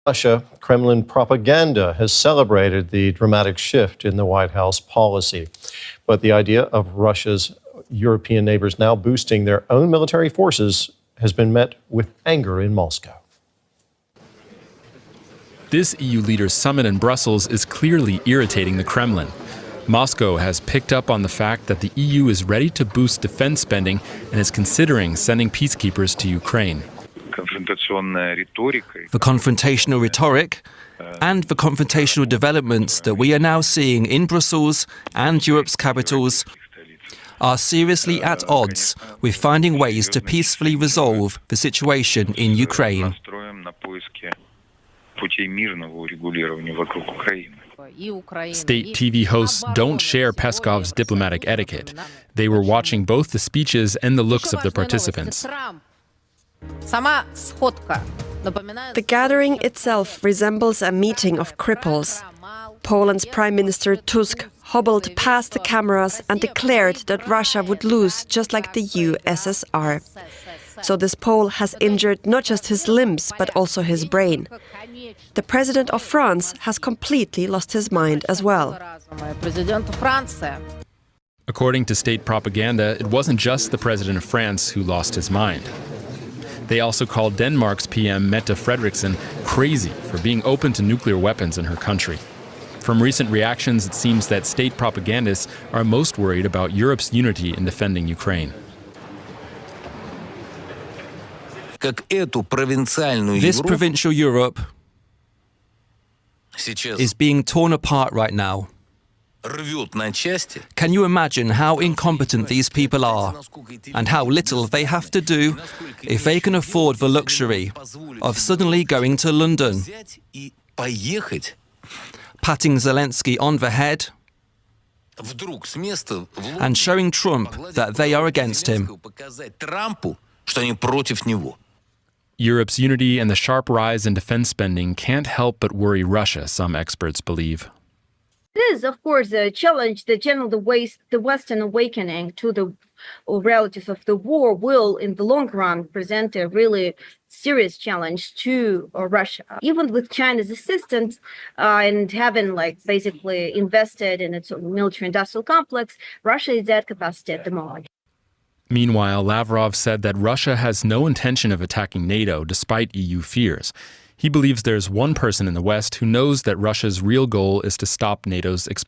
Russia, Kremlin propaganda has celebrated the dramatic shift in the White House policy. But the idea of Russia's European neighbors now boosting their own military forces has been met with anger in Moscow. This EU leaders' summit in Brussels is clearly irritating the Kremlin. Moscow has picked up on the fact that the EU is ready to boost defense spending and is considering sending peacekeepers to Ukraine. The confrontational rhetoric and the confrontational developments that we are now seeing in Brussels and Europe's capitals are seriously at odds with finding ways to peacefully resolve the situation in Ukraine. State TV hosts don't share Peskov's diplomatic etiquette. They were watching both the speeches and the looks of the participants. The gathering itself resembles a meeting of cripples. Poland's Prime Minister Tusk hobbled past the cameras and declared that Russia would lose just like the USSR. So this Pole has injured not just his limbs, but also his brain. The President of France has completely lost his mind as well. According to state propaganda, it wasn't just the President of France who lost his mind. They also called Denmark's PM Mette Frederiksen crazy for being open to nuclear weapons in her country. From recent reactions, it seems that state propagandists are most worried about Europe's unity in defending Ukraine. This provincial Europe is being torn apart right now. Can you imagine how incompetent these people are and how little they have to do if they can afford the luxury of suddenly going to London, patting Zelensky on the head and showing Trump that they are against him? Europe's unity and the sharp rise in defense spending can't help but worry Russia, some experts believe. It is, of course, a challenge. The Western awakening to the realities of the war will, in the long run, present a really serious challenge to Russia. Even with China's assistance and having basically invested in its military-industrial complex, Russia is at capacity at the moment. Meanwhile, Lavrov said that Russia has no intention of attacking NATO despite EU fears. He believes there's one person in the West who knows that Russia's real goal is to stop NATO's expansion.